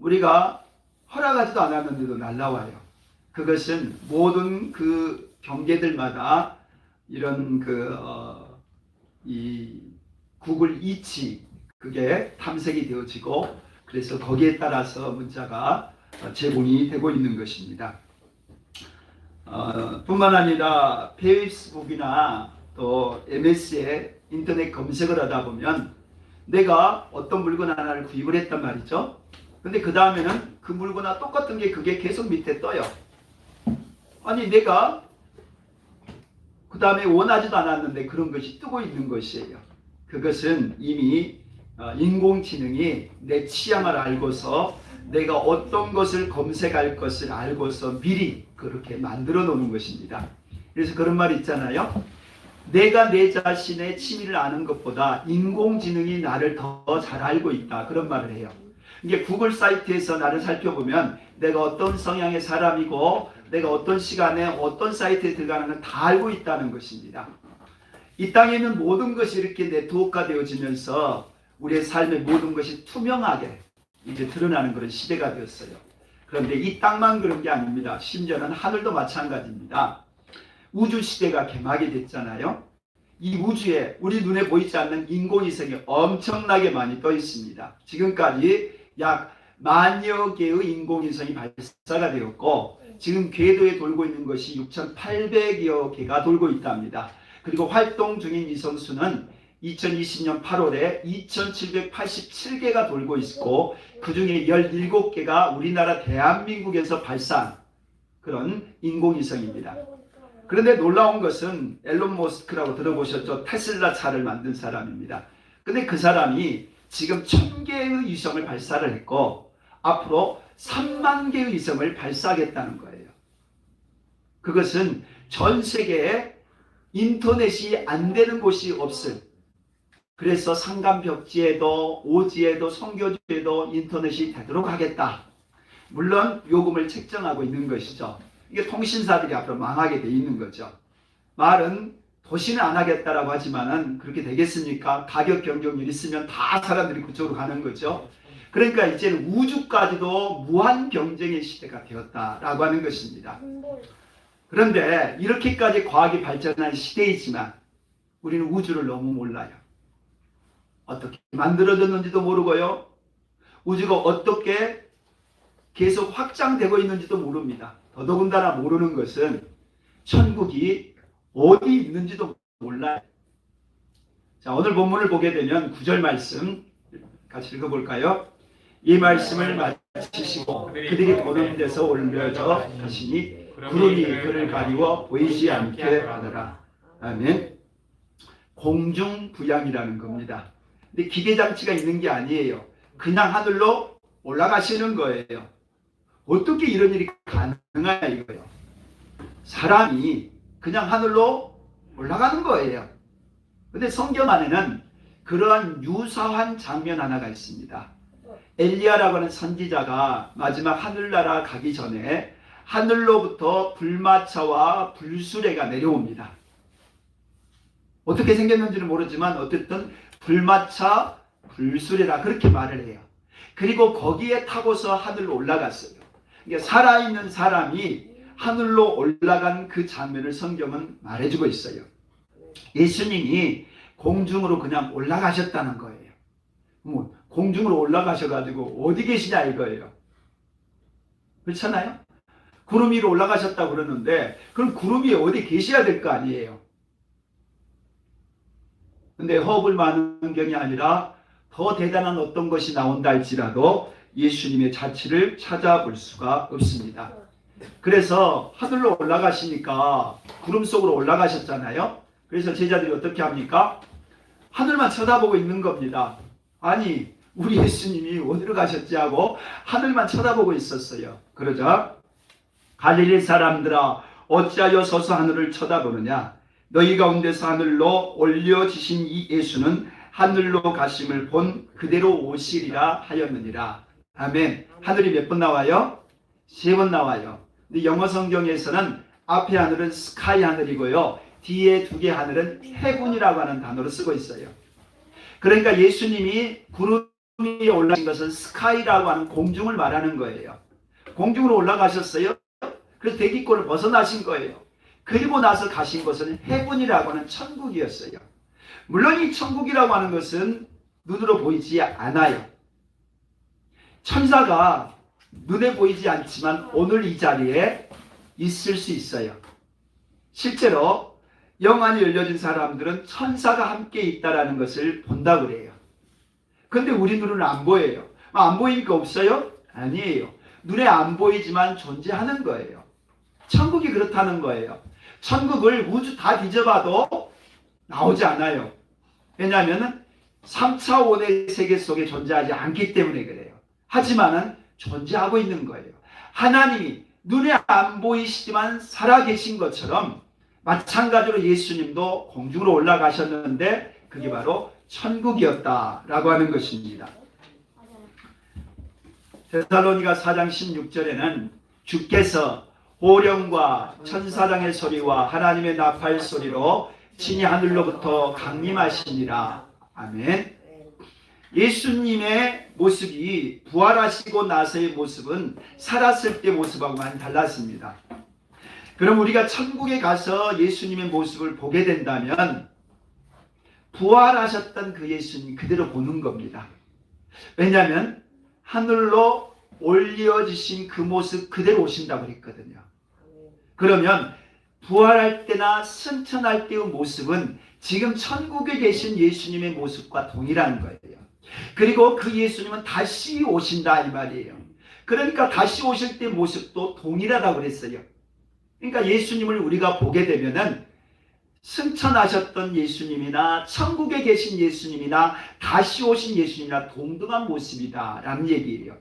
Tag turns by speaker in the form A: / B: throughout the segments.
A: 우리가 허락하지도 않았는데도 날라와요. 그것은 모든 그 경계들마다 이런 이 구글 이치 그게 탐색이 되어지고 그래서 거기에 따라서 문자가 제공이 되고 있는 것입니다. 뿐만 아니라 페이스북이나 또 MS에 인터넷 검색을 하다 보면 내가 어떤 물건 하나를 구입을 했단 말이죠. 근데 그 다음에는 그 물건과 똑같은 게 그게 계속 밑에 떠요. 아니 내가 그 다음에 원하지도 않았는데 그런 것이 뜨고 있는 것이에요. 그것은 이미 인공지능이 내 취향을 알고서 내가 어떤 것을 검색할 것을 알고서 미리 그렇게 만들어 놓는 것입니다. 그래서 그런 말 있잖아요. 내가 내 자신의 취미를 아는 것보다 인공지능이 나를 더 잘 알고 있다. 그런 말을 해요. 이게 구글 사이트에서 나를 살펴보면 내가 어떤 성향의 사람이고 내가 어떤 시간에 어떤 사이트에 들어가는 걸 다 알고 있다는 것입니다. 이 땅에 있는 모든 것이 이렇게 네트워크가 되어지면서 우리의 삶의 모든 것이 투명하게 이제 드러나는 그런 시대가 되었어요. 그런데 이 땅만 그런 게 아닙니다. 심지어는 하늘도 마찬가지입니다. 우주 시대가 개막이 됐잖아요. 이 우주에 우리 눈에 보이지 않는 인공위성이 엄청나게 많이 떠 있습니다. 지금까지 약 10,000여 개의 인공위성이 발사가 되었고 지금 궤도에 돌고 있는 것이 6,800여 개가 돌고 있답니다. 그리고 활동 중인 위성수는 2020년 8월에 2,787개가 돌고 있고 그 중에 17개가 우리나라 대한민국에서 발사한 그런 인공위성입니다. 그런데 놀라운 것은 앨런 머스크라고 들어보셨죠? 테슬라 차를 만든 사람입니다. 근데 그 사람이 지금 1,000개의 위성을 발사를 했고 앞으로 3만 개의 위성을 발사하겠다는 거예요. 그것은 전 세계에 인터넷이 안 되는 곳이 없을, 그래서 상감벽지에도 오지에도 선교지에도 인터넷이 되도록 하겠다. 물론 요금을 책정하고 있는 것이죠. 이게 통신사들이 앞으로 망하게 돼 있는 거죠. 말은 도시는 안 하겠다라고 하지만은 그렇게 되겠습니까? 가격 경쟁률이 있으면 다 사람들이 그쪽으로 가는 거죠. 그러니까 이제는 우주까지도 무한 경쟁의 시대가 되었다라고 하는 것입니다. 그런데 이렇게까지 과학이 발전한 시대이지만 우리는 우주를 너무 몰라요. 어떻게 만들어졌는지도 모르고요. 우주가 어떻게 계속 확장되고 있는지도 모릅니다. 더더군다나 모르는 것은 천국이 어디 있는지도 몰라요. 자, 오늘 본문을 보게 되면 9절 말씀 같이 읽어볼까요? 이 말씀을 마치시고 그들이 보는 데서 올려져 가시니 구름이 그를 가리워 보이지 않게 하더라. 아멘. 공중부양이라는 겁니다. 근데 기계장치가 있는 게 아니에요. 그냥 하늘로 올라가시는 거예요. 어떻게 이런 일이 가능하냐 이거예요. 사람이 그냥 하늘로 올라가는 거예요. 근데 성경 안에는 그러한 유사한 장면 하나가 있습니다. 엘리야라고 하는 선지자가 마지막 하늘나라 가기 전에 하늘로부터 불마차와 불수레가 내려옵니다. 어떻게 생겼는지는 모르지만 어쨌든 불마차, 불수레라 그렇게 말을 해요. 그리고 거기에 타고서 하늘로 올라갔어요. 그러니까 살아있는 사람이 하늘로 올라간 그 장면을 성경은 말해주고 있어요. 예수님이 공중으로 그냥 올라가셨다는 거예요. 공중으로 올라가셔가지고 어디 계시냐 이거예요. 그렇잖아요? 구름 위로 올라가셨다고 그러는데 그럼 구름 위에 어디 계셔야 될 거 아니에요. 근데 허업을 많은 경이 아니라 더 대단한 어떤 것이 나온다 할지라도 예수님의 자취를 찾아볼 수가 없습니다. 그래서 하늘로 올라가시니까 구름 속으로 올라가셨잖아요. 그래서 제자들이 어떻게 합니까? 하늘만 쳐다보고 있는 겁니다. 아니 우리 예수님이 어디로 가셨지 하고 하늘만 쳐다보고 있었어요. 그러자 갈릴리 사람들아 어찌하여 서서 하늘을 쳐다보느냐? 너희 가운데서 하늘로 올려지신 이 예수는 하늘로 가심을 본 그대로 오시리라 하였느니라. 아멘. 하늘이 몇 번 나와요? 3번 나와요. 근데 영어 성경에서는 앞에 하늘은 스카이 하늘이고요. 뒤에 2개 하늘은 헤븐이라고 하는 단어로 쓰고 있어요. 그러니까 예수님이 구름 위에 올라가신 것은 스카이라고 하는 공중을 말하는 거예요. 공중으로 올라가셨어요. 그래서 대기권을 벗어나신 거예요. 그리고 나서 가신 곳은 헤븐이라고 하는 천국이었어요. 물론 이 천국이라고 하는 것은 눈으로 보이지 않아요. 천사가 눈에 보이지 않지만 오늘 이 자리에 있을 수 있어요. 실제로 영안이 열려진 사람들은 천사가 함께 있다는 것을 본다고 그래요. 근데 우리 눈은 안 보여요. 안 보이니까 없어요? 아니에요. 눈에 안 보이지만 존재하는 거예요. 천국이 그렇다는 거예요. 천국을 우주 다 뒤져봐도 나오지 않아요. 왜냐하면 3차원의 세계 속에 존재하지 않기 때문에 그래요. 하지만은 존재하고 있는 거예요. 하나님이 눈에 안 보이시지만 살아계신 것처럼 마찬가지로 예수님도 공중으로 올라가셨는데 그게 바로 천국이었다라고 하는 것입니다. 데살로니가 4장 16절에는 주께서 호령과 천사장의 소리와 하나님의 나팔 소리로 친히 하늘로부터 강림하시니라. 아멘. 예수님의 모습이 부활하시고 나서의 모습은 살았을 때 모습하고는 달랐습니다. 그럼 우리가 천국에 가서 예수님의 모습을 보게 된다면 부활하셨던 그 예수님 그대로 보는 겁니다. 왜냐하면 하늘로 올려지신 그 모습 그대로 오신다고 그랬거든요. 그러면 부활할 때나 승천할 때의 모습은 지금 천국에 계신 예수님의 모습과 동일한 거예요. 그리고 그 예수님은 다시 오신다 이 말이에요. 그러니까 다시 오실 때 모습도 동일하다고 그랬어요. 그러니까 예수님을 우리가 보게 되면은 승천하셨던 예수님이나 천국에 계신 예수님이나 다시 오신 예수님이나 동등한 모습이다 라는 얘기예요.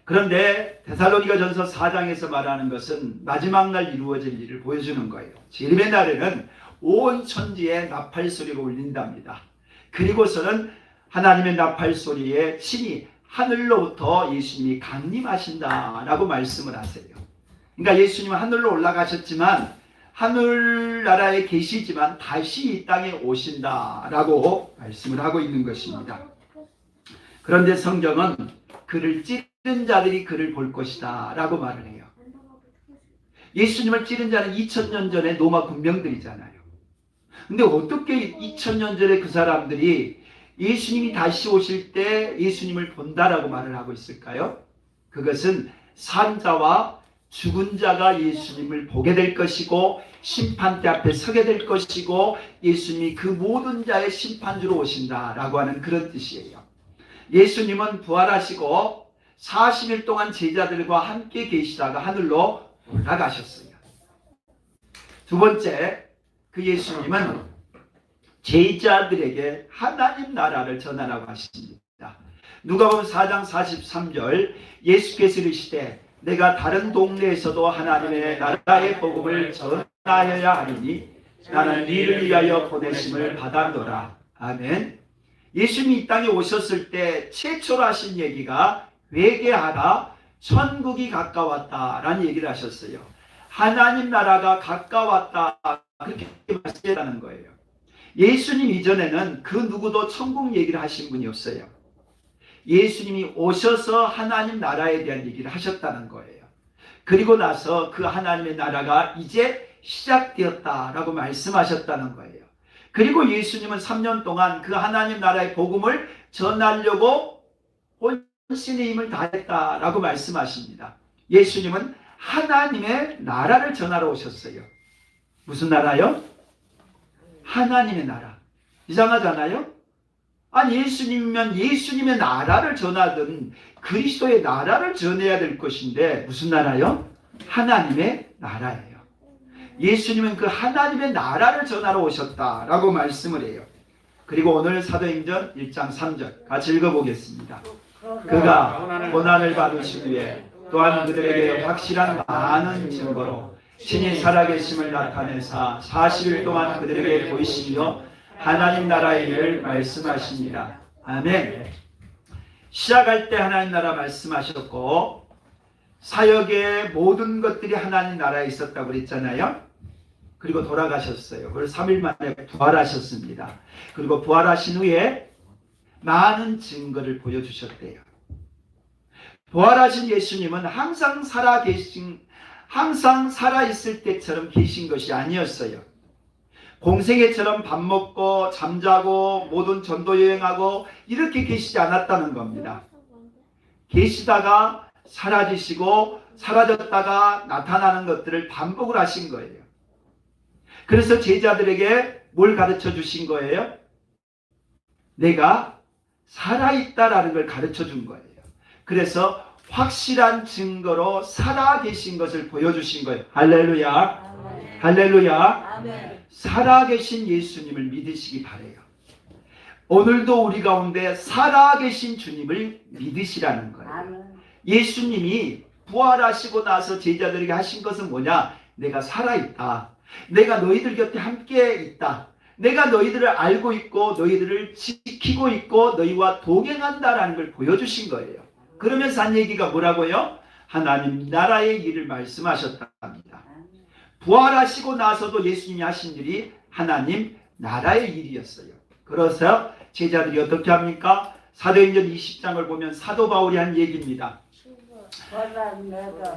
A: 그런데 데살로니가전서 4장에서 말하는 것은 마지막 날 이루어질 일을 보여주는 거예요. 재림의 날에는 온 천지에 나팔 소리가 울린답니다. 그리고서는 하나님의 나팔 소리에 친히 하늘로부터 예수님이 강림하신다라고 말씀을 하세요. 그러니까 예수님은 하늘로 올라가셨지만 하늘나라에 계시지만 다시 이 땅에 오신다라고 말씀을 하고 있는 것입니다. 그런데 성경은 그를 찌른 자들이 그를 볼 것이다 라고 말을 해요. 예수님을 찌른 자는 2000년 전에 로마 군병들이잖아요. 근데 어떻게 2000년 전에 그 사람들이 예수님이 다시 오실 때 예수님을 본다라고 말을 하고 있을까요? 그것은 산자와 죽은 자가 예수님을 보게 될 것이고 심판대 앞에 서게 될 것이고 예수님이 그 모든 자의 심판주로 오신다라고 하는 그런 뜻이에요. 예수님은 부활하시고 40일 동안 제자들과 함께 계시다가 하늘로 올라가셨어요. 두 번째, 그 예수님은 제자들에게 하나님 나라를 전하라고 하십니다. 누가복음 4장 43절 예수께서 이르시되 내가 다른 동네에서도 하나님의 나라의 복음을 전하여야 하리니 나는 이를 위하여 보내심을 받았노라. 아멘. 예수님이 이 땅에 오셨을 때 최초로 하신 얘기가 회개하라 천국이 가까웠다라는 얘기를 하셨어요. 하나님 나라가 가까웠다 그렇게 말씀했다는 거예요. 예수님 이전에는 그 누구도 천국 얘기를 하신 분이 없어요. 예수님이 오셔서 하나님 나라에 대한 얘기를 하셨다는 거예요. 그리고 나서 그 하나님의 나라가 이제 시작되었다라고 말씀하셨다는 거예요. 그리고 예수님은 3년 동안 그 하나님 나라의 복음을 전하려고 혼신의 힘을 다했다라고 말씀하십니다. 예수님은 하나님의 나라를 전하러 오셨어요. 무슨 나라요? 하나님의 나라. 이상하잖아요? 아니 예수님이면 예수님의 나라를 전하든 그리스도의 나라를 전해야 될 것인데 무슨 나라요? 하나님의 나라예요. 예수님은 그 하나님의 나라를 전하러 오셨다라고 말씀을 해요. 그리고 오늘 사도행전 1장 3절 같이 읽어보겠습니다. 그가 고난을 받으신 후에 또한 그들에게 확실한 많은 증거로 신이 살아계심을 나타내사 40일 동안 그들에게 보이시며 하나님 나라의 일을 말씀하십니다. 아멘. 시작할 때 하나님 나라 말씀하셨고 사역의 모든 것들이 하나님 나라에 있었다고 그랬잖아요. 그리고 돌아가셨어요. 그걸 3일 만에 부활하셨습니다. 그리고 부활하신 후에 많은 증거를 보여주셨대요. 부활하신 예수님은 항상 살아있을 때처럼 계신 것이 아니었어요. 공생애처럼 밥 먹고 잠자고 모든 전도 여행하고 이렇게 계시지 않았다는 겁니다. 계시다가 사라지시고 사라졌다가 나타나는 것들을 반복을 하신 거예요. 그래서 제자들에게 뭘 가르쳐 주신 거예요? 내가 살아있다라는 걸 가르쳐 준 거예요. 그래서 확실한 증거로 살아계신 것을 보여주신 거예요. 할렐루야.
B: 아멘.
A: 할렐루야.
B: 아멘.
A: 살아계신 예수님을 믿으시기 바래요. 오늘도 우리 가운데 살아계신 주님을 믿으시라는 거예요.
B: 아멘.
A: 예수님이 부활하시고 나서 제자들에게 하신 것은 뭐냐? 내가 살아있다. 내가 너희들 곁에 함께 있다. 내가 너희들을 알고 있고 너희들을 지키고 있고 너희와 동행한다라는 걸 보여주신 거예요. 그러면서 한 얘기가 뭐라고요? 하나님 나라의 일을 말씀하셨답니다. 부활하시고 나서도 예수님이 하신 일이 하나님 나라의 일이었어요. 그래서 제자들이 어떻게 합니까? 사도행전 20장을 보면 사도 바울이 한 얘기입니다.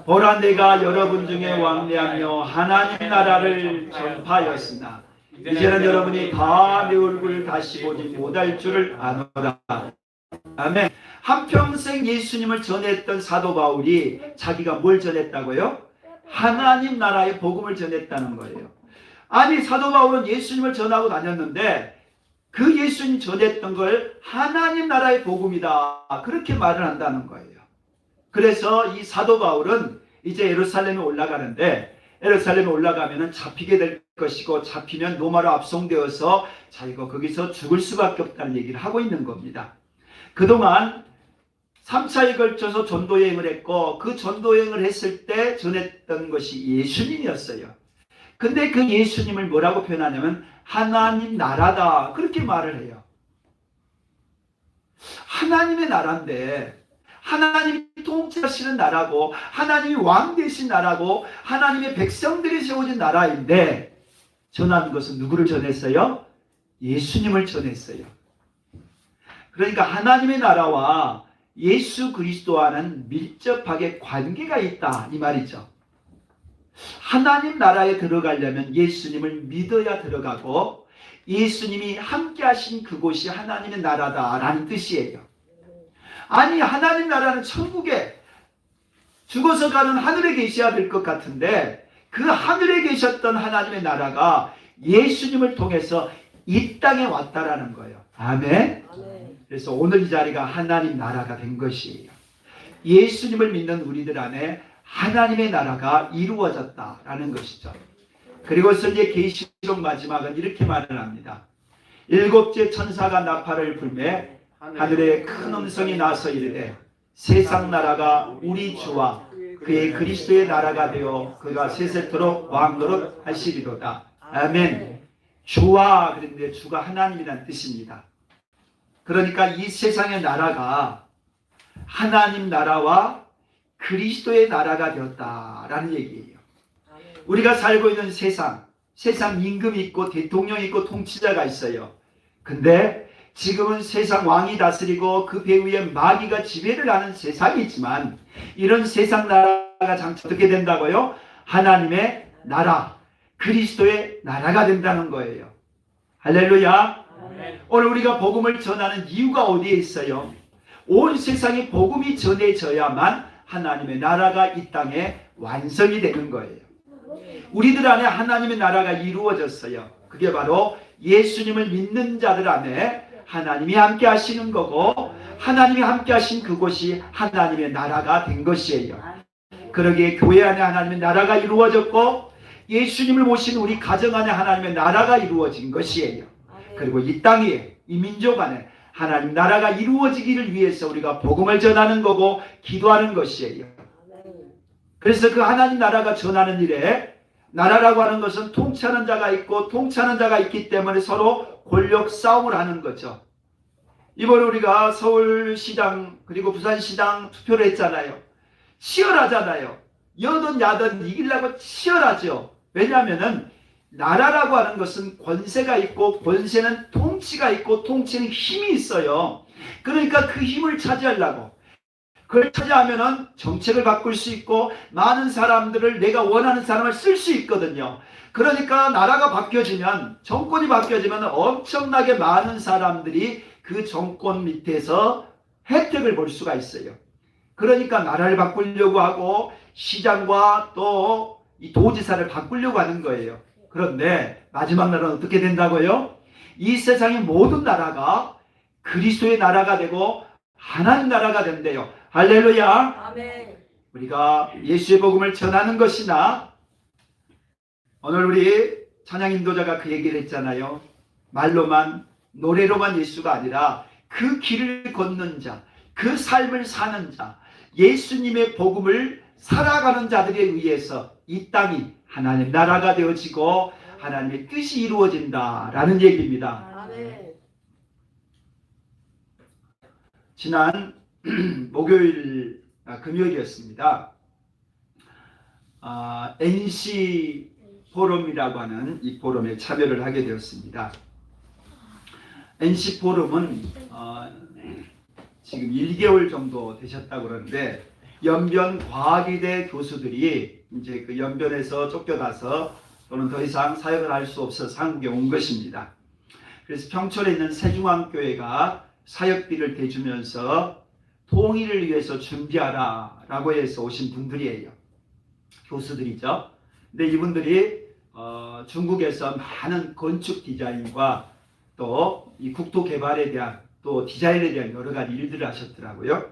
A: 보라 내가 여러분 중에 왕래하며 하나님 나라를 전파하였으나 이제는 여러분이 다 내 얼굴을 다시 보지 못할 줄을 아노라. 아멘. 한평생 예수님을 전했던 사도 바울이 자기가 뭘 전했다고요? 하나님 나라의 복음을 전했다는 거예요. 아니 사도 바울은 예수님을 전하고 다녔는데 그 예수님 전했던 걸 하나님 나라의 복음이다 그렇게 말을 한다는 거예요. 그래서 이 사도 바울은 이제 예루살렘에 올라가는데 예루살렘에 올라가면 잡히게 될 것이고 잡히면 로마로 압송되어서 자기가 거기서 죽을 수밖에 없다는 얘기를 하고 있는 겁니다. 그동안 3차에 걸쳐서 전도여행을 했고 그 전도여행을 했을 때 전했던 것이 예수님이었어요. 근데 그 예수님을 뭐라고 표현하냐면 하나님 나라다 그렇게 말을 해요. 하나님의 나라인데 하나님이 통치하시는 나라고 하나님이 왕 되신 나라고 하나님의 백성들이 세워진 나라인데 전한 것은 누구를 전했어요? 예수님을 전했어요. 그러니까 하나님의 나라와 예수 그리스도와는 밀접하게 관계가 있다 이 말이죠. 하나님 나라에 들어가려면 예수님을 믿어야 들어가고 예수님이 함께 하신 그곳이 하나님의 나라다라는 뜻이에요. 아니 하나님 나라는 천국에 죽어서 가는 하늘에 계셔야 될 것 같은데 그 하늘에 계셨던 하나님의 나라가 예수님을 통해서 이 땅에 왔다라는 거예요. 아멘. 그래서 오늘 이 자리가 하나님 나라가 된 것이에요. 예수님을 믿는 우리들 안에 하나님의 나라가 이루어졌다라는 것이죠. 그리고서 이제 계시록 마지막은 이렇게 말을 합니다. 일곱째 천사가 나팔을 불매 하늘에 큰 음성이 나서 이르되 세상 나라가 우리 주와 그의 그리스도의 나라가 되어 그가 세세토록 왕노릇 하시리로다. 아멘. 주와 그런데 주가 하나님이란 뜻입니다. 그러니까 이 세상의 나라가 하나님 나라와 그리스도의 나라가 되었다라는 얘기예요. 우리가 살고 있는 세상 임금이 있고 대통령이 있고 통치자가 있어요. 근데 지금은 세상 왕이 다스리고 그 배후에 마귀가 지배를 하는 세상이지만 이런 세상 나라가 장차 어떻게 된다고요? 하나님의 나라, 그리스도의 나라가 된다는 거예요. 할렐루야. 오늘 우리가 복음을 전하는 이유가 어디에 있어요? 온 세상에 복음이 전해져야만 하나님의 나라가 이 땅에 완성이 되는 거예요. 우리들 안에 하나님의 나라가 이루어졌어요. 그게 바로 예수님을 믿는 자들 안에 하나님이 함께 하시는 거고 하나님이 함께 하신 그곳이 하나님의 나라가 된 것이에요. 그러기에 교회 안에 하나님의 나라가 이루어졌고 예수님을 모신 우리 가정 안에 하나님의 나라가 이루어진 것이에요. 그리고 이 땅에 이 민족 안에 하나님 나라가 이루어지기를 위해서 우리가 복음을 전하는 거고 기도하는 것이에요. 그래서 그 하나님 나라가 전하는 일에 나라라고 하는 것은 통치하는 자가 있고 통치하는 자가 있기 때문에 서로 권력 싸움을 하는 거죠. 이번에 우리가 서울시장 그리고 부산시장 투표를 했잖아요. 치열하잖아요. 여든 야든 이기려고 치열하죠. 왜냐하면 나라라고 하는 것은 권세가 있고 권세는 통치가 있고 통치는 힘이 있어요. 그러니까 그 힘을 차지하려고, 그걸 차지하면은 정책을 바꿀 수 있고 많은 사람들을, 내가 원하는 사람을 쓸 수 있거든요. 그러니까 나라가 바뀌어지면, 정권이 바뀌어지면 엄청나게 많은 사람들이 그 정권 밑에서 혜택을 볼 수가 있어요. 그러니까 나라를 바꾸려고 하고 시장과 또 이 도지사를 바꾸려고 하는 거예요. 그런데 마지막 날은 어떻게 된다고요? 이 세상의 모든 나라가 그리스도의 나라가 되고 하나님 나라가 된대요. 할렐루야.
B: 아멘.
A: 우리가 예수의 복음을 전하는 것이나, 오늘 우리 찬양 인도자가 그 얘기를 했잖아요. 말로만, 노래로만 예수가 아니라 그 길을 걷는 자, 그 삶을 사는 자, 예수님의 복음을 살아가는 자들에 의해서 이 땅이 하나님 나라가 되어지고 하나님의 뜻이 이루어진다라는 얘기입니다.
B: 아멘.
A: 지난 금요일이었습니다. NC 포럼이라고 하는 이 포럼에 참여를 하게 되었습니다. NC 포럼은 지금 1개월 정도 되셨다고 그러는데, 연변 과학의대 교수들이 이제 그 연변에서 쫓겨나서 또는 더 이상 사역을 할 수 없어서 한국에 온 것입니다. 그래서 평촌에 있는 세중앙교회가 사역비를 대주면서 통일을 위해서 준비하라 라고 해서 오신 분들이에요. 교수들이죠. 근데 이분들이 중국에서 많은 건축 디자인과 또 이 국토 개발에 대한, 또 디자인에 대한 여러 가지 일들을 하셨더라고요.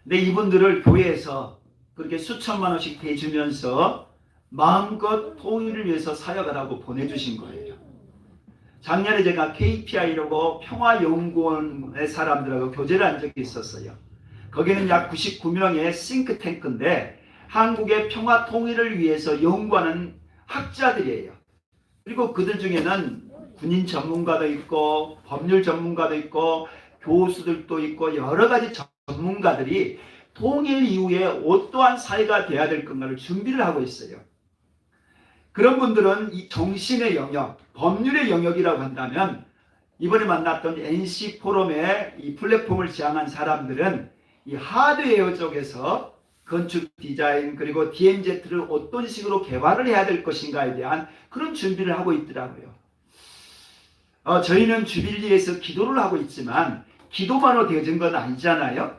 A: 근데 이분들을 교회에서 그렇게 수천만 원씩 대주면서 마음껏 통일을 위해서 사역하라고 보내주신 거예요. 작년에 제가 KPI라고 평화연구원의 사람들하고 교제를 한 적이 있었어요. 거기는 약 99명의 싱크탱크인데 한국의 평화 통일을 위해서 연구하는 학자들이에요. 그리고 그들 중에는 군인 전문가도 있고 법률 전문가도 있고 교수들도 있고 여러 가지 전문가들이 통일 이후에 어떠한 사회가 돼야 될 건가를 준비를 하고 있어요. 그런 분들은 이 정신의 영역, 법률의 영역이라고 한다면, 이번에 만났던 NC 포럼의 이 플랫폼을 지향한 사람들은 이 하드웨어 쪽에서 건축 디자인 그리고 DMZ를 어떤 식으로 개발을 해야 될 것인가에 대한 그런 준비를 하고 있더라고요. 저희는 주빌리에서 기도를 하고 있지만 기도만으로 되어진 건 아니잖아요.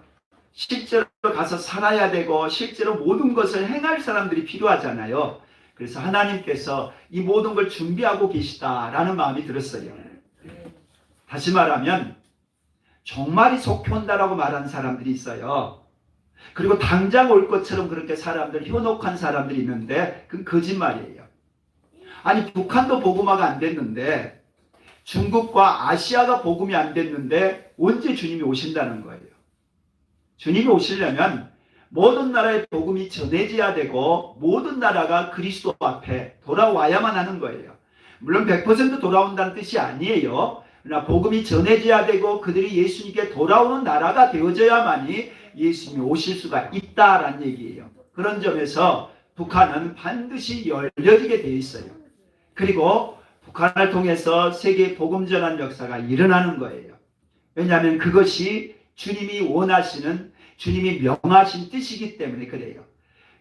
A: 실제로 가서 살아야 되고 실제로 모든 것을 행할 사람들이 필요하잖아요. 그래서 하나님께서 이 모든 걸 준비하고 계시다라는 마음이 들었어요. 다시 말하면 종말이 속히 온다라고 말하는 사람들이 있어요. 그리고 당장 올 것처럼 그렇게 사람들, 현혹한 사람들이 있는데 그건 거짓말이에요. 아니, 북한도 복음화가 안 됐는데, 중국과 아시아가 복음이 안 됐는데 언제 주님이 오신다는 거예요. 주님이 오시려면 모든 나라의 복음이 전해져야 되고 모든 나라가 그리스도 앞에 돌아와야만 하는 거예요. 물론 100% 돌아온다는 뜻이 아니에요. 그러나 복음이 전해져야 되고 그들이 예수님께 돌아오는 나라가 되어져야만이 예수님이 오실 수가 있다라는 얘기예요. 그런 점에서 북한은 반드시 열려지게 되어 있어요. 그리고 북한을 통해서 세계 복음 전환 역사가 일어나는 거예요. 왜냐하면 그것이 주님이 원하시는, 주님이 명하신 뜻이기 때문에 그래요.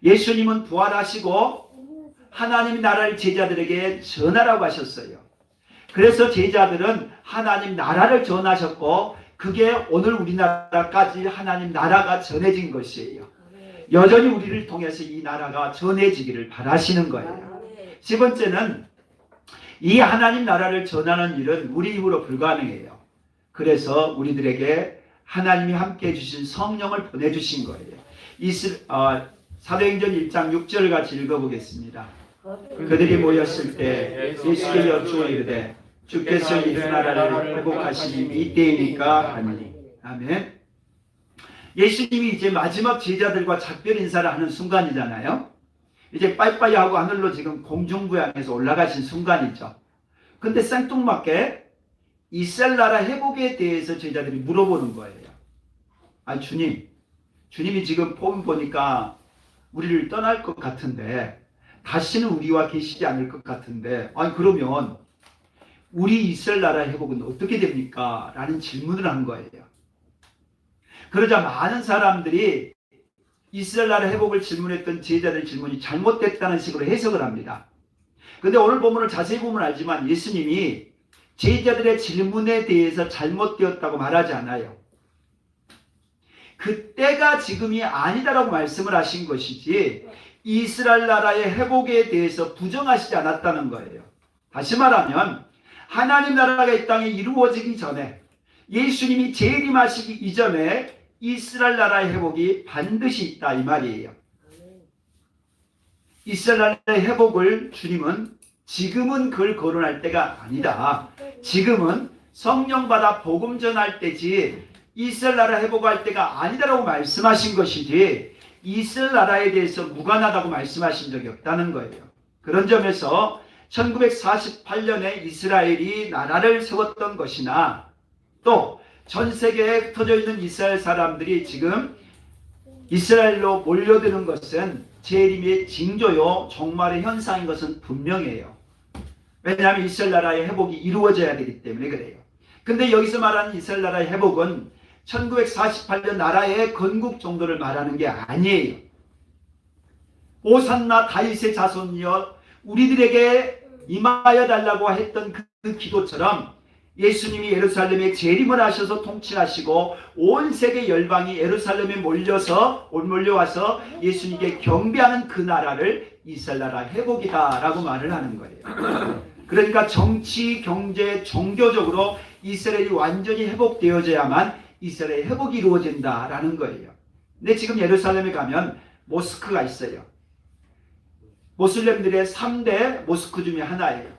A: 예수님은 부활하시고 하나님 나라를 제자들에게 전하라고 하셨어요. 그래서 제자들은 하나님 나라를 전하셨고 그게 오늘 우리나라까지 하나님 나라가 전해진 것이에요. 여전히 우리를 통해서 이 나라가 전해지기를 바라시는 거예요. 세 번째는 이 하나님 나라를 전하는 일은 우리 힘으로 불가능해요. 그래서 우리들에게 하나님이 함께해 주신 성령을 보내주신 거예요. 사도행전 1장 6절 같이 읽어보겠습니다. 그들이 모였을 때 예수께 여쭈어 이르되 주께서 이 나라를 회복하시니 이때이니까 하니. 아멘. 예수님이 이제 마지막 제자들과 작별 인사를 하는 순간이잖아요. 이제 빠이빠이 하고 하늘로 지금 공중부양해서 올라가신 순간이죠. 근데 생뚱맞게 이스라엘 나라 회복에 대해서 제자들이 물어보는 거예요. 아니 주님이 지금 폼 보니까 우리를 떠날 것 같은데 다시는 우리와 계시지 않을 것 같은데, 아니 그러면 우리 이스라엘 나라의 회복은 어떻게 됩니까? 라는 질문을 한 거예요. 그러자 많은 사람들이 이스라엘 나라 회복을 질문했던 제자들의 질문이 잘못됐다는 식으로 해석을 합니다. 그런데 오늘 본문을 자세히 보면 알지만 예수님이 제자들의 질문에 대해서 잘못되었다고 말하지 않아요. 그때가 지금이 아니다라고 말씀을 하신 것이지 이스라엘 나라의 회복에 대해서 부정하시지 않았다는 거예요. 다시 말하면 하나님 나라가 이 땅에 이루어지기 전에, 예수님이 재림하시기 이전에 이스라엘 나라의 회복이 반드시 있다 이 말이에요. 이스라엘 나라의 회복을 주님은 지금은 그걸 거론할 때가 아니다. 지금은 성령 받아 복음 전할 때지 이스라엘 나라 회복할 때가 아니다라고 말씀하신 것이지 이스라엘 나라에 대해서 무관하다고 말씀하신 적이 없다는 거예요. 그런 점에서 1948년에 이스라엘이 나라를 세웠던 것이나 또 전 세계에 흩어져 있는 이스라엘 사람들이 지금 이스라엘로 몰려드는 것은 재림의 징조요 종말의 현상인 것은 분명해요. 왜냐하면 이스라엘 나라의 회복이 이루어져야 되기 때문에 그래요. 근데 여기서 말하는 이스라엘 나라의 회복은 1948년 나라의 건국 정도를 말하는 게 아니에요. 오산나 다윗의 자손이여 우리들에게 임하여 달라고 했던 그 기도처럼 예수님이 예루살렘에 재림을 하셔서 통치하시고 온 세계 열방이 예루살렘에 몰려와서 예수님께 경배하는 그 나라를 이스라엘 나라 회복이다 라고 말을 하는 거예요. 그러니까 정치, 경제, 종교적으로 이스라엘이 완전히 회복되어져야만 이스라엘의 회복이 이루어진다라는 거예요. 근데 지금 예루살렘에 가면 모스크가 있어요. 모슬렘들의 3대 모스크 중에 하나예요.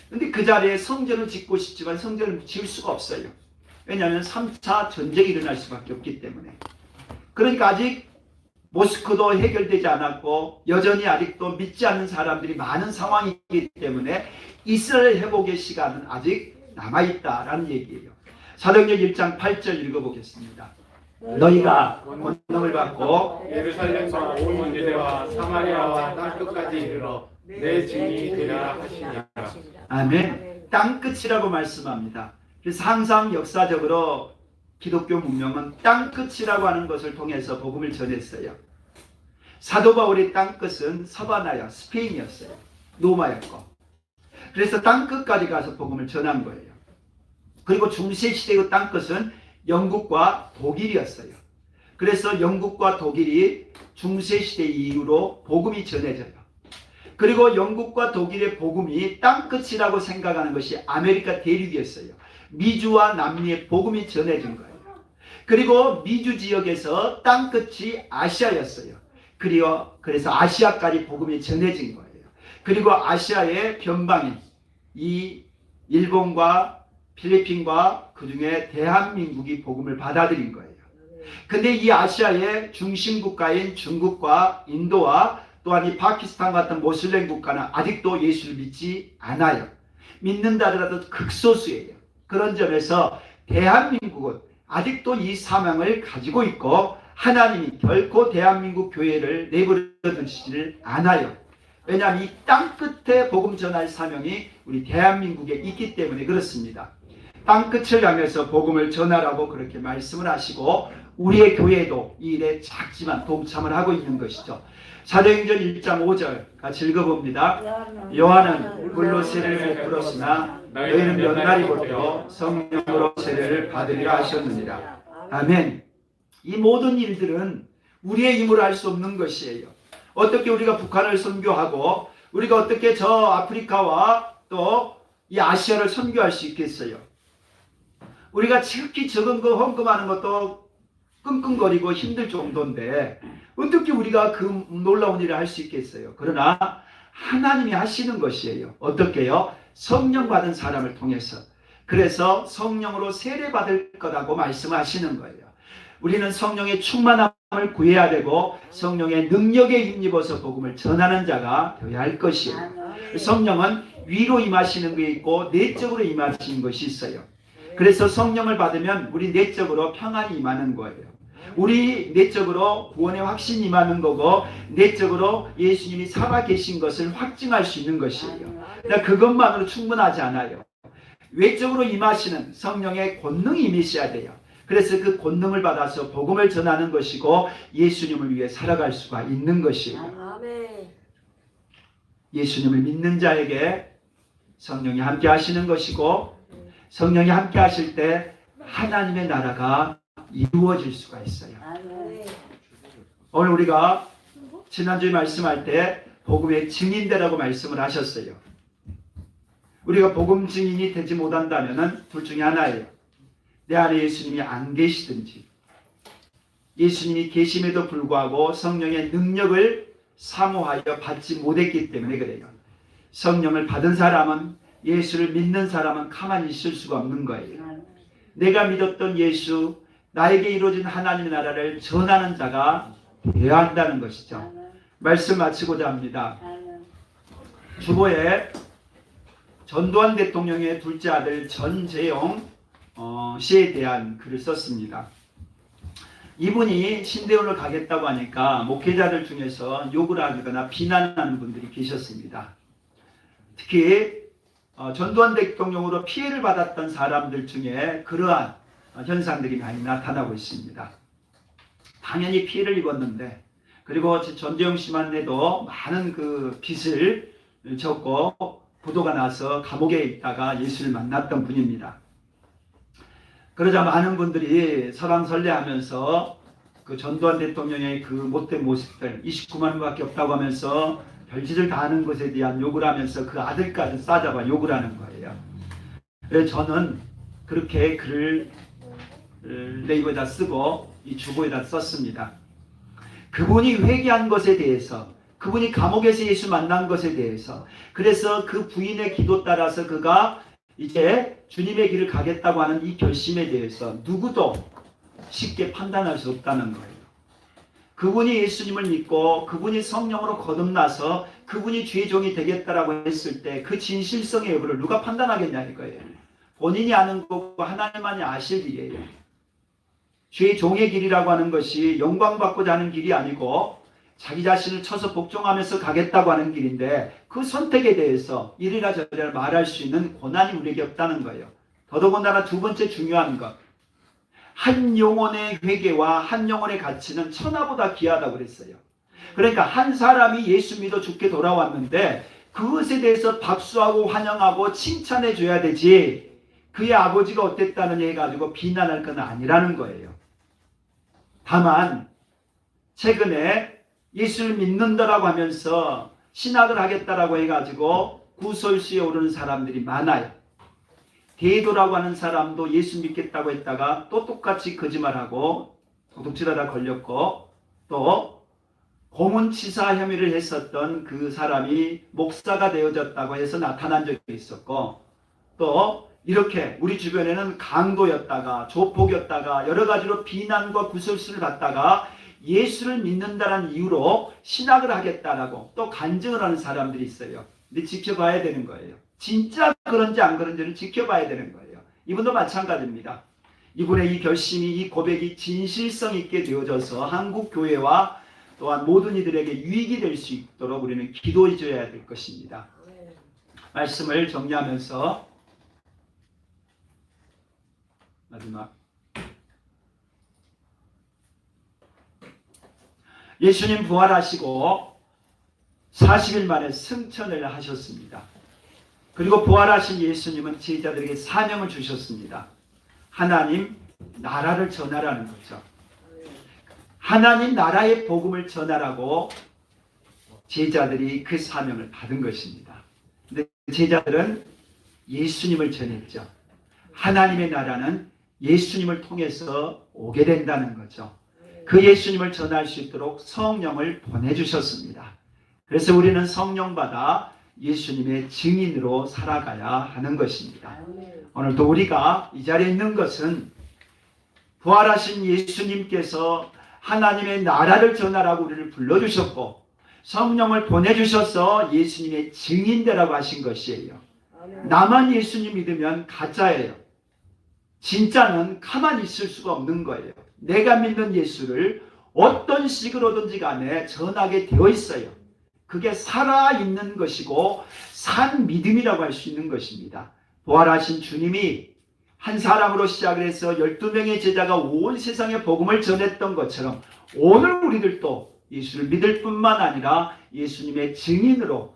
A: 근데 그 자리에 성전을 짓고 싶지만 성전을 지을 수가 없어요. 왜냐하면 3차 전쟁이 일어날 수밖에 없기 때문에. 그러니까 아직 모스크도 해결되지 않았고 여전히 아직도 믿지 않는 사람들이 많은 상황이기 때문에 이스라엘 회복의 시간은 아직 남아있다라는 얘기예요. 사도행전 1장 8절 읽어보겠습니다. 너희가 권능을 받고
B: 예루살렘과 온 유대와 사마리아와 땅끝까지 이르러 내 증인이 되리라 하시니라.
A: 아멘. 땅끝이라고 말씀합니다. 그래서 항상 역사적으로 기독교 문명은 땅끝이라고 하는 것을 통해서 복음을 전했어요. 사도 바울의 땅끝은 서바나야, 스페인이었어요. 로마였고. 그래서 땅끝까지 가서 복음을 전한 거예요. 그리고 중세시대의 땅끝은 영국과 독일이었어요. 그래서 영국과 독일이 중세시대 이후로 복음이 전해져요. 그리고 영국과 독일의 복음이 땅끝이라고 생각하는 것이 아메리카 대륙이었어요. 미주와 남미의 복음이 전해진 거예요. 그리고 미주 지역에서 땅끝이 아시아였어요. 그래서 아시아까지 복음이 전해진 거예요. 그리고 아시아의 변방인 이 일본과 필리핀과 그 중에 대한민국이 복음을 받아들인 거예요. 근데 이 아시아의 중심 국가인 중국과 인도와 또한 이 파키스탄 같은 모슬렘 국가는 아직도 예수를 믿지 않아요. 믿는다 하더라도 극소수예요. 그런 점에서 대한민국은 아직도 이 사명을 가지고 있고 하나님이 결코 대한민국 교회를 내버려 두시지를 않아요. 왜냐하면 이 땅끝에 복음 전할 사명이 우리 대한민국에 있기 때문에 그렇습니다. 땅끝을 향해서 복음을 전하라고 그렇게 말씀을 하시고 우리의 교회도 이 일에 작지만 동참을 하고 있는 것이죠. 사도행전 1장 5절 같이 읽어봅니다. 요한은 물로 세례를 베풀었으나 너희는 몇 날이 보되어 성령으로 세례를 받으리라 하셨느니라. 아멘. 이 모든 일들은 우리의 힘으로 할 수 없는 것이에요. 어떻게 우리가 북한을 선교하고 우리가 어떻게 저 아프리카와 또 이 아시아를 선교할 수 있겠어요? 우리가 지극히 적은 거 헌금하는 것도 끙끙거리고 힘들 정도인데 어떻게 우리가 그 놀라운 일을 할 수 있겠어요? 그러나 하나님이 하시는 것이에요. 어떻게요? 성령 받은 사람을 통해서. 그래서 성령으로 세례받을 거라고 말씀하시는 거예요. 우리는 성령의 충만함을 구해야 되고 성령의 능력에 힘입어서 복음을 전하는 자가 되어야 할 것이에요. 성령은 위로 임하시는 게 있고 내적으로 임하시는 것이 있어요. 그래서 성령을 받으면 우리 내적으로 평안이 임하는 거예요. 우리 내적으로 구원의 확신이 임하는 거고 내적으로 예수님이 살아계신 것을 확증할 수 있는 것이에요. 그러니까 그것만으로 충분하지 않아요. 외적으로 임하시는 성령의 권능이 임하셔야 돼요. 그래서 그 권능을 받아서 복음을 전하는 것이고 예수님을 위해 살아갈 수가 있는 것이에요.
C: 아멘.
A: 예수님을 믿는 자에게 성령이 함께 하시는 것이고 성령이 함께 하실 때 하나님의 나라가 이루어질 수가 있어요.
C: 아멘.
A: 오늘 우리가 지난주에 말씀할 때 복음의 증인되라고 말씀을 하셨어요. 우리가 복음 증인이 되지 못한다면 둘 중에 하나예요. 내 안에 예수님이 안 계시든지 예수님이 계심에도 불구하고 성령의 능력을 사모하여 받지 못했기 때문에 그래요. 성령을 받은 사람은 예수를 믿는 사람은 가만히 있을 수가 없는 거예요. 내가 믿었던 예수, 나에게 이루어진 하나님의 나라를 전하는 자가 되어야 한다는 것이죠. 말씀 마치고자 합니다. 주보에 전두환 대통령의 둘째 아들 전재용 씨에 대한 글을 썼습니다. 이분이 신대원을 가겠다고 하니까 목회자들 중에서 욕을 하거나 비난하는 분들이 계셨습니다. 특히 전두환 대통령으로 피해를 받았던 사람들 중에 그러한 현상들이 많이 나타나고 있습니다. 당연히 피해를 입었는데 그리고 전재용 씨만 해도 많은 그 빚을 졌고 부도가 나서 감옥에 있다가 예수를 만났던 분입니다. 그러자 많은 분들이 설왕설래하면서 그 전두환 대통령의 그 못된 모습들 29만 원밖에 없다고 하면서 별짓을 다 하는 것에 대한 욕을 하면서 그 아들까지 싸잡아 욕을 하는 거예요. 그래서 저는 그렇게 글을 네이버에다 쓰고 이 주보에다 썼습니다. 그분이 회개한 것에 대해서 그분이 감옥에서 예수 만난 것에 대해서 그래서 그 부인의 기도 따라서 그가 이제 주님의 길을 가겠다고 하는 이 결심에 대해서 누구도 쉽게 판단할 수 없다는 거예요. 그분이 예수님을 믿고 그분이 성령으로 거듭나서 그분이 주의 종이 되겠다라고 했을 때 그 진실성의 여부를 누가 판단하겠냐 이거예요. 본인이 아는 거고 하나님만이 아실 일이에요. 주의 종의 길이라고 하는 것이 영광받고자 하는 길이 아니고 자기 자신을 쳐서 복종하면서 가겠다고 하는 길인데 그 선택에 대해서 이리라 저리라 말할 수 있는 권한이 우리에게 없다는 거예요. 더더군다나 두 번째 중요한 것. 한 영혼의 회개와 한 영혼의 가치는 천하보다 귀하다고 그랬어요. 그러니까 한 사람이 예수 믿어 죽게 돌아왔는데 그것에 대해서 박수하고 환영하고 칭찬해 줘야 되지 그의 아버지가 어땠다느냐 해가지고 비난할 건 아니라는 거예요. 다만 최근에 예수를 믿는다라고 하면서 신학을 하겠다라고 해가지고 구설수에 오르는 사람들이 많아요. 대도라고 하는 사람도 예수 믿겠다고 했다가 또 똑같이 거짓말하고 도둑질하다 걸렸고 또 고문치사 혐의를 했었던 그 사람이 목사가 되어졌다고 해서 나타난 적이 있었고 또 이렇게 우리 주변에는 강도였다가 조폭이었다가 여러 가지로 비난과 구설수를 받다가 예수를 믿는다는 이유로 신학을 하겠다라고 또 간증을 하는 사람들이 있어요. 근데 지켜봐야 되는 거예요. 진짜 그런지 안 그런지를 지켜봐야 되는 거예요. 이분도 마찬가지입니다. 이분의 이 결심이 이 고백이 진실성 있게 되어져서 한국 교회와 또한 모든 이들에게 유익이 될 수 있도록 우리는 기도해 줘야 될 것입니다. 말씀을 정리하면서 마지막 예수님 부활하시고 40일 만에 승천을 하셨습니다. 그리고 부활하신 예수님은 제자들에게 사명을 주셨습니다. 하나님 나라를 전하라는 거죠. 하나님 나라의 복음을 전하라고 제자들이 그 사명을 받은 것입니다. 근데 제자들은 예수님을 전했죠. 하나님의 나라는 예수님을 통해서 오게 된다는 거죠. 그 예수님을 전할 수 있도록 성령을 보내주셨습니다. 그래서 우리는 성령 받아 예수님의 증인으로 살아가야 하는 것입니다. 오늘도 우리가 이 자리에 있는 것은 부활하신 예수님께서 하나님의 나라를 전하라고 우리를 불러주셨고 성령을 보내주셔서 예수님의 증인되라고 하신 것이에요. 나만 예수님 믿으면 가짜예요. 진짜는 가만히 있을 수가 없는 거예요. 내가 믿는 예수를 어떤 식으로든지 간에 전하게 되어 있어요. 그게 살아있는 것이고 산 믿음이라고 할 수 있는 것입니다. 부활하신 주님이 한 사람으로 시작을 해서 12명의 제자가 온 세상에 복음을 전했던 것처럼 오늘 우리들도 예수를 믿을 뿐만 아니라 예수님의 증인으로